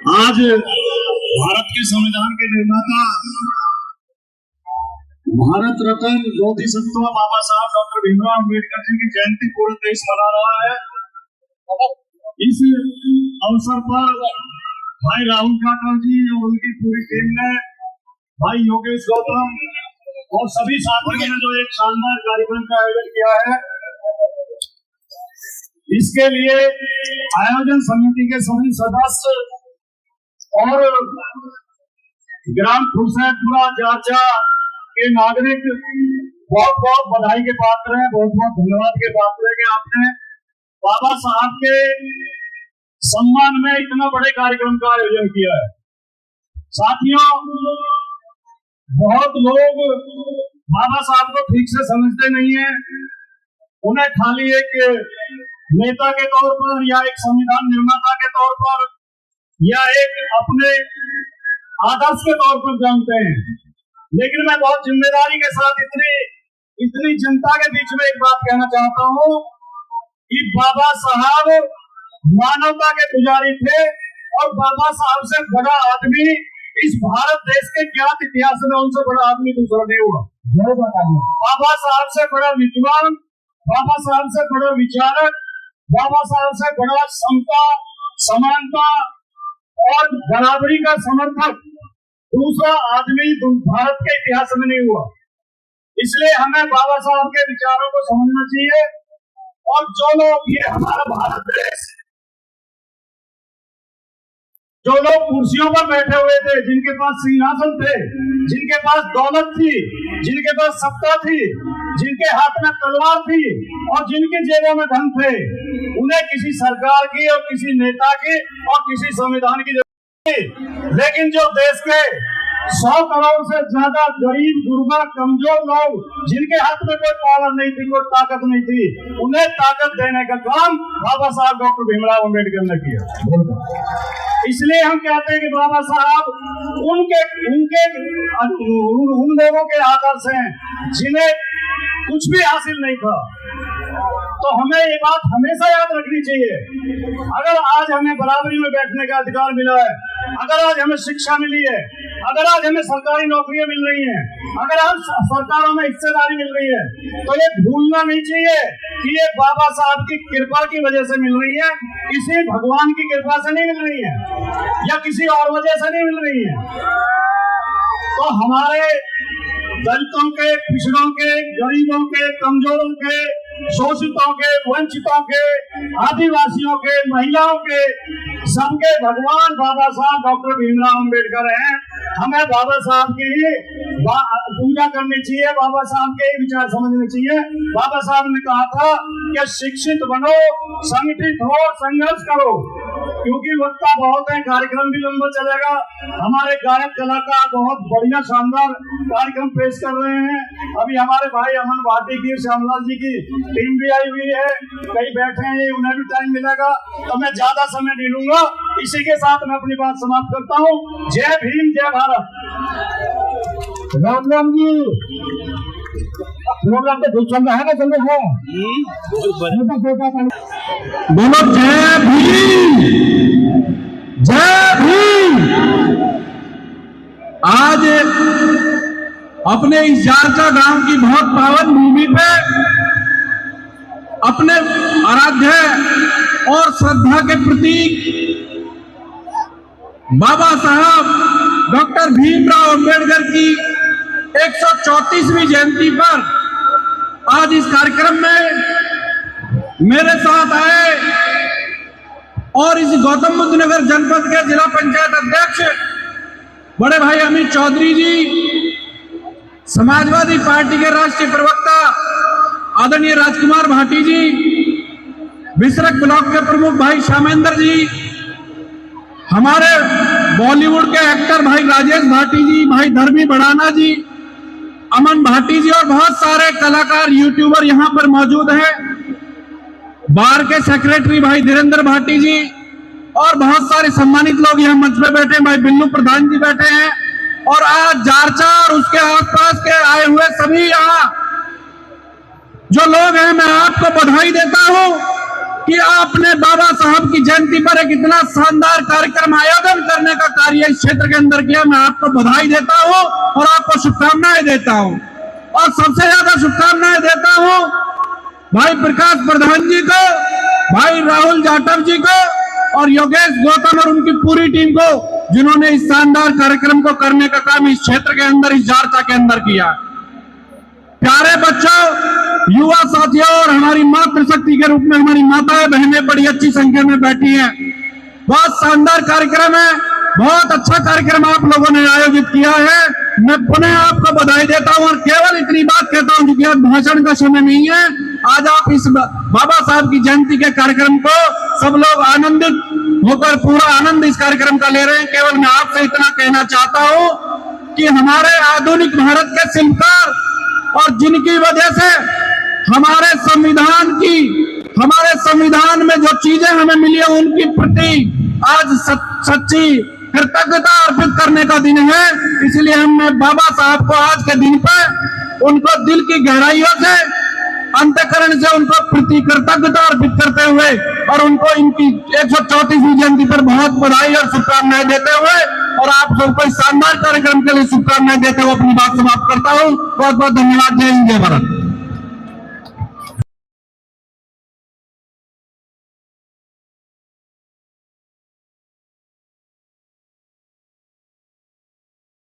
आज भारत के संविधान के निर्माता भारत रत्न बोधिसत्व बाबा साहब डॉक्टर भीमराव अम्बेडकर जी की जयंती पूरे देश मना रहा है। इस अवसर पर भाई राहुल ठाकर जी और उनकी पूरी टीम ने, भाई योगेश गौतम और सभी साथियों ने जो एक शानदार कार्यक्रम का आयोजन किया है, इसके लिए आयोजन समिति के सभी सदस्य और ग्राम खुर्सैदपुरा जाचा के नागरिक बहुत बहुत बधाई के पात्र हैं, बहुत बहुत धन्यवाद के पात्र हैं कि आपने बाबा साहब के सम्मान में इतना बड़े कार्यक्रम का आयोजन किया है। साथियों, बहुत लोग बाबा साहब को ठीक से समझते नहीं है। उन्हें खाली एक नेता के तौर पर या एक संविधान निर्माता के तौर पर या एक अपने आदर्श के तौर पर जानते हैं। लेकिन मैं बहुत जिम्मेदारी के साथ इतनी जनता के बीच में एक बात कहना चाहता हूँ कि बाबा साहब मानवता के पुजारी थे और बाबा साहब से बड़ा आदमी इस भारत देश के ज्ञात इतिहास में उनसे बड़ा आदमी दूसरा नहीं हुआ। बाबा साहब से बड़ा विद्वान, बाबा साहब से बड़ा विचारक, बाबा साहब से बड़ा समता, समानता और बराबरी का समर्थक दूसरा आदमी भारत के इतिहास में नहीं हुआ। इसलिए हमें बाबा साहब के विचारों को समझना चाहिए। और जो लोग, ये हमारा भारत देश, जो लोग कुर्सियों पर बैठे हुए थे, जिनके पास सिंहासन थे, जिनके पास दौलत थी, जिनके पास सत्ता थी, जिनके हाथ में तलवार थी और जिनके जेबों में धन थे, उन्हें किसी सरकार की और किसी नेता की और किसी संविधान की जरूरत नहीं। लेकिन जो देश के 100 करोड़ से ज्यादा गरीब, गुरबा, कमजोर लोग, जिनके हाथ में कोई पावर नहीं थी, कोई ताकत नहीं थी, उन्हें ताकत देने का काम बाबा साहब डॉक्टर भीमराव अम्बेडकर ने किया। इसलिए हम कहते हैं कि बाबा साहब उन लोगों के आदर्श हैं जिन्हें कुछ भी हासिल नहीं था। तो हमें ये बात हमेशा याद रखनी चाहिए। अगर आज हमें बराबरी में बैठने का अधिकार मिला है, अगर आज हमें शिक्षा मिली है, अगर आज हमें सरकारी नौकरियां मिल रही हैं, अगर आज सरकारों में हिस्सेदारी मिल रही है, तो ये भूलना नहीं चाहिए कि ये बाबा साहब की कृपा की वजह से मिल रही है, किसी भगवान की कृपा से नहीं मिल रही है या किसी और वजह से नहीं मिल रही है। तो हमारे दलितों के, पिछड़ों के, गरीबों के, कमजोरों के, शोषितों के, वंचितों के, आदिवासियों के, महिलाओं के, सबके भगवान बाबा साहब डॉक्टर भीमराव अम्बेडकर हैं। हमें बाबा साहब की पूजा करनी चाहिए, बाबा साहब के विचार समझने चाहिए। बाबा साहब ने कहा था कि शिक्षित बनो, संगठित हो, संघर्ष करो। क्योंकि वक्त बहुत है, कार्यक्रम भी लंबा चलेगा। हमारे गायक कलाकार बहुत बढ़िया शानदार कार्यक्रम पेश कर रहे हैं। अभी हमारे भाई अमन भाटी की, श्यामलाल जी की टीम भी आई हुई है, कई बैठे हैं, उन्हें भी टाइम मिलेगा। तो मैं ज्यादा समय नहीं लूंगा। इसी के साथ मैं अपनी बात समाप्त करता हूँ। जय भीम, जय भारत। राम राम जी, प्रोग्राम तो ठीक चल रहा है ना? चल रहा है। बोलो जय भीम, जय भीम। आज अपने इस जारचा गांव की बहुत पावन भूमि पे अपने आराध्य और श्रद्धा के प्रतीक बाबा साहब डॉक्टर भीमराव अम्बेडकर की 134वीं जयंती पर आज इस कार्यक्रम में मेरे साथ आए और इस गौतम बुद्ध नगर जनपद के जिला पंचायत अध्यक्ष बड़े भाई अमित चौधरी जी, समाजवादी पार्टी के राष्ट्रीय प्रवक्ता आदरणीय राजकुमार भाटी जी, विसरक ब्लॉक के प्रमुख भाई श्यामेंद्र जी, हमारे बॉलीवुड के एक्टर भाई राजेश भाटी जी, भाई धर्मी बढ़ाना जी, अमन भाटी जी और बहुत सारे कलाकार, यूट्यूबर यहाँ पर मौजूद हैं। बार के सेक्रेटरी भाई धीरेन्द्र भाटी जी और बहुत सारे सम्मानित लोग यहाँ मंच पे बैठे हैं। भाई बिल्लू प्रधान जी बैठे हैं और आज जारचा और उसके आसपास के आए हुए सभी यहाँ जो लोग हैं, मैं आपको बधाई देता हूँ कि आपने बाबा साहब की जयंती पर एक इतना शानदार कार्यक्रम आयोजन करने का कार्य इस क्षेत्र के अंदर किया। मैं आपको बधाई देता हूं और आपको शुभकामनाएं देता हूं। और सबसे ज्यादा शुभकामनाएं देता हूं भाई प्रकाश प्रधान जी को, भाई राहुल जाटव जी को और योगेश गौतम और उनकी पूरी टीम को, जिन्होंने इस शानदार कार्यक्रम को करने का काम इस क्षेत्र के अंदर, इस जारचा के अंदर किया। प्यारे बच्चों, युवा साथियों और हमारी मातृशक्ति के रूप में हमारी माताएं बहनें बड़ी अच्छी संख्या में बैठी हैं। बहुत शानदार कार्यक्रम है, बहुत अच्छा कार्यक्रम आप लोगों ने आयोजित किया है। मैं पुनः आपको बधाई देता हूं और केवल इतनी बात कहता हूं क्योंकि आज भाषण का समय नहीं है। आज आप इस बाबा साहब की जयंती के कार्यक्रम को सब लोग आनंदित होकर पूरा आनंद इस कार्यक्रम का ले रहे हैं। केवल मैं आपसे इतना कहना चाहता हूं कि हमारे आधुनिक भारत के शिल्पकार और जिनकी वजह से हमारे संविधान में जो चीजें हमें मिली है उनकी प्रति आज सच्ची कृतज्ञता अर्पित करने का दिन है। इसलिए हमने बाबा साहब को आज के दिन पर उनको दिल की गहराइयों से, अंतःकरण से उनको प्रति कृतज्ञता अर्पित करते हुए और उनको इनकी 134वीं जयंती पर बहुत बधाई और शुभकामनाएं देते हुए और आप सबको इस शानदार कार्यक्रम के लिए शुभकामनाएं देते हुए अपनी बात समाप्त करता हूं। बहुत बहुत धन्यवाद। जय हिंद, जय भारत।